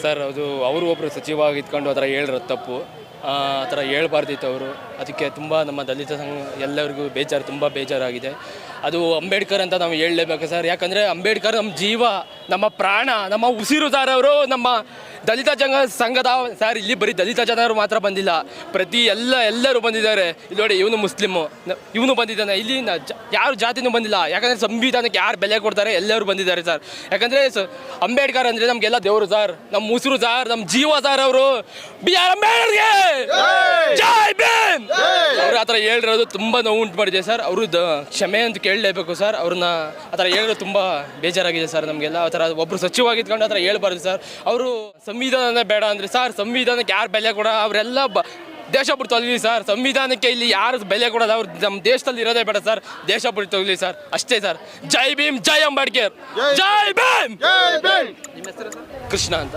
Sir ಅದು ಅವರು ಒಬ್ಬರು ಸಚಿವವಾಗಿ ಇದ್ಕೊಂಡು ಆ ಥರ ಹೇಳಿರೋದು ತಪ್ಪು. ಆ ಥರ ಹೇಳ್ಬಾರ್ದಿತ್ತು ಅವರು. ಅದಕ್ಕೆ ತುಂಬ ನಮ್ಮ ದಲಿತ ಸಂಘ ಎಲ್ಲರಿಗೂ ತುಂಬ ಬೇಜಾರಾಗಿದೆ. ಅದು ಅಂಬೇಡ್ಕರ್ ಅಂತ ನಾವು ಹೇಳಲೇಬೇಕು ಸರ್. ಯಾಕಂದರೆ ಅಂಬೇಡ್ಕರ್ ನಮ್ಮ ಜೀವ, ನಮ್ಮ ಪ್ರಾಣ, ನಮ್ಮ ಉಸಿರು ಸರ್. ಅವರು ನಮ್ಮ ದಲಿತ ಸಂಘದ ಸರ್. ಇಲ್ಲಿ ಬರೀ ದಲಿತ ಜನರು ಮಾತ್ರ ಬಂದಿಲ್ಲ, ಎಲ್ಲರೂ ಬಂದಿದ್ದಾರೆ. ಇಲ್ಲಿ ನೋಡಿ, ಇವನು ಮುಸ್ಲಿಮು, ಇವನು ಬಂದಿದ್ದಾನೆ. ಇಲ್ಲಿ ಯಾರು ಜಾತಿನೂ ಬಂದಿಲ್ಲ. ಯಾಕಂದರೆ ಸಂವಿಧಾನಕ್ಕೆ ಯಾರು ಬೆಲೆ ಕೊಡ್ತಾರೆ ಎಲ್ಲರೂ ಬಂದಿದ್ದಾರೆ ಸರ್. ಯಾಕಂದರೆ ಅಂಬೇಡ್ಕರ್ ಅಂದರೆ ನಮಗೆಲ್ಲ ದೇವರು ಸರ್, ನಮ್ಮ ಉಸಿರು ಸರ್, ನಮ್ಮ ಜೀವ ಸರ್. ಅವರು BR ಅಂಬೇಡ್ಕರ್ಗೆ ಜೈ ಭೀಮ್. ಅವ್ರು ಆ ಥರ ಹೇಳಿರೋದು ತುಂಬ ನೋವು ಉಂಟು ಮಾಡಿದೆ ಸರ್. ಅವರು ಕ್ಷಮೆ ಅಂತ ಕೇಳಲೇಬೇಕು ಸರ್. ಅವ್ರನ್ನ ಆ ಥರ ಹೇಳಿರೋದು ತುಂಬ ಬೇಜಾರಾಗಿದೆ ಸರ್ ನಮಗೆಲ್ಲ. ಆ ಥರ ಒಬ್ಬರು ಸಚಿವಾಗಿದ್ಕೊಂಡು ಆ ಥರ ಹೇಳ್ಬಾರ್ದು ಸರ್. ಅವರು ಸಂವಿಧಾನನೇ ಬೇಡ ಅಂದರೆ ಸರ್, ಸಂವಿಧಾನಕ್ಕೆ ಯಾರು ಬೆಲೆ ಕೊಡ ಅವರೆಲ್ಲ ದೇಶ ಬಿಟ್ಟು ತೊಗಲಿ ಸರ್. ಸಂವಿಧಾನಕ್ಕೆ ಇಲ್ಲಿ ಯಾರು ಬೆಲೆ ಕೊಡೋದು, ಅವ್ರು ನಮ್ಮ ದೇಶದಲ್ಲಿ ಇರೋದೇ ಬೇಡ ಸರ್. ದೇಶ ಬಿಟ್ಟು ತೊಗಲಿ ಸರ್, ಅಷ್ಟೇ ಸರ್. ಜೈ ಭೀಮ್, ಜೈ ಅಂಬೇಡ್ಕರ್, ಜೈ ಭೀಮ್. ನಿಮ್ಮ ಹೆಸರು ಕೃಷ್ಣ ಅಂತ.